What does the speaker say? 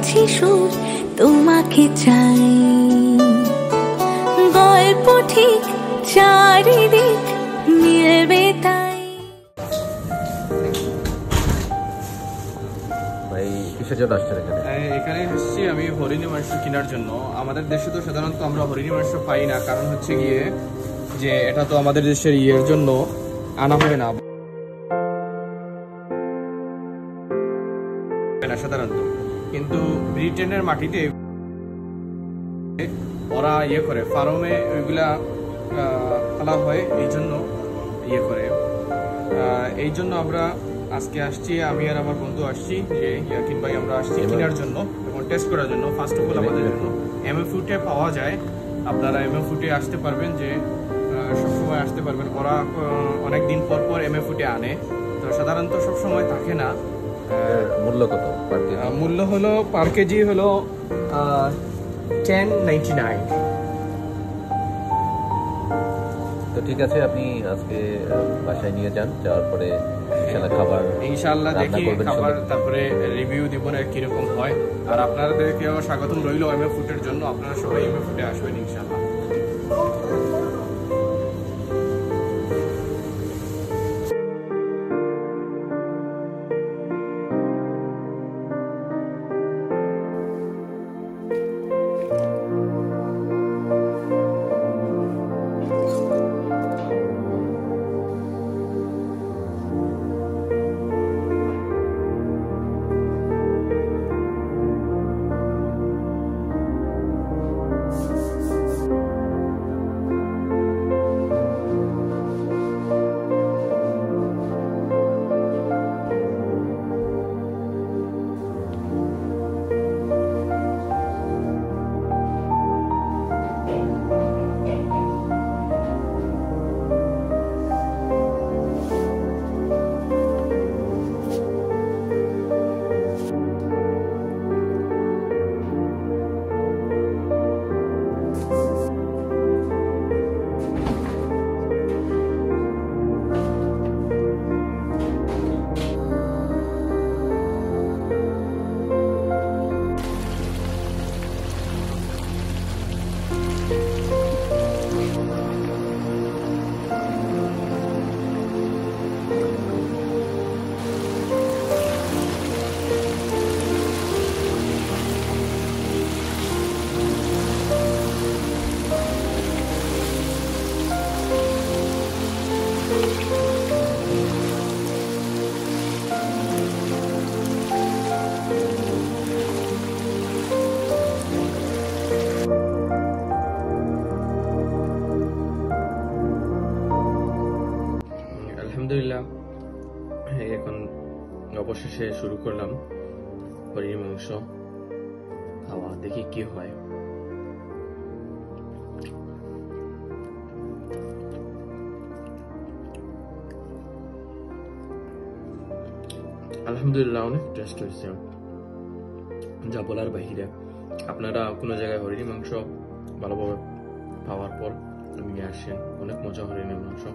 তুলছি সুর, তোমাকে চাই। গল্প ঠিক চারিদিক মিলবে তাই। এখানে এসেছি আমি হরিণী মাংস কেনার জন্য। আমাদের দেশে তো সাধারণত আমরা হরিণী মাংস পাই না, কারণ হচ্ছে গিয়ে যে এটা তো আমাদের দেশের ইয়ের জন্য আনা হয় না সাধারণত, কিন্তু ব্রিটেনের মাটিতে ওরা ইয়ে করে, ফার্মে ওইগুলা ফেলা হয়, এই জন্য ইয়ে করে। এই জন্য আমরা আজকে আসছি, আমি আর আমার বন্ধু আসছি, যে ইয়াকিন ভাই, আমরা আসছি কেনার জন্য এবং টেস্ট করার জন্য। ফার্স্ট অফ অল আমাদের জন্য এমএফুটে পাওয়া যায়, আপনারা এমএফুটে আসতে পারবেন, যে সবসময় আসতে পারবেন। ওরা অনেক দিন পর পর এমএফুটে আনে, তো সাধারণত সবসময় থাকে না। মূল্য কত? মূল্য হলো পার কেজি হলো 10.99। তো ঠিক আছে, আপনি আজকে বাসায় নিয়ে যান, যাওয়ার পরে খাবার ইনশাআল্লাহ দেখি, খাবার তারপরে রিভিউ দিব না কিরকম হয়। আর আপনাদেরকেও স্বাগতম রইল এমএফুটের জন্য, আপনারা সবাই এমএফুটে আসবেন ইনশাআল্লাহ। আলহামদুলিল্লাহ, এখন অবশেষে শুরু করলাম হরিণী মাংস খাওয়া, দেখি কি হয়। আলহামদুলিল্লাহ, অনেক টেস্ট হয়েছে, যা বলার বাহিরে। আপনারা কোনো জায়গায় হরিণী মাংস ভালোভাবে পাওয়ার পর নিয়ে আসেন, অনেক মজা হরিণী মাংস।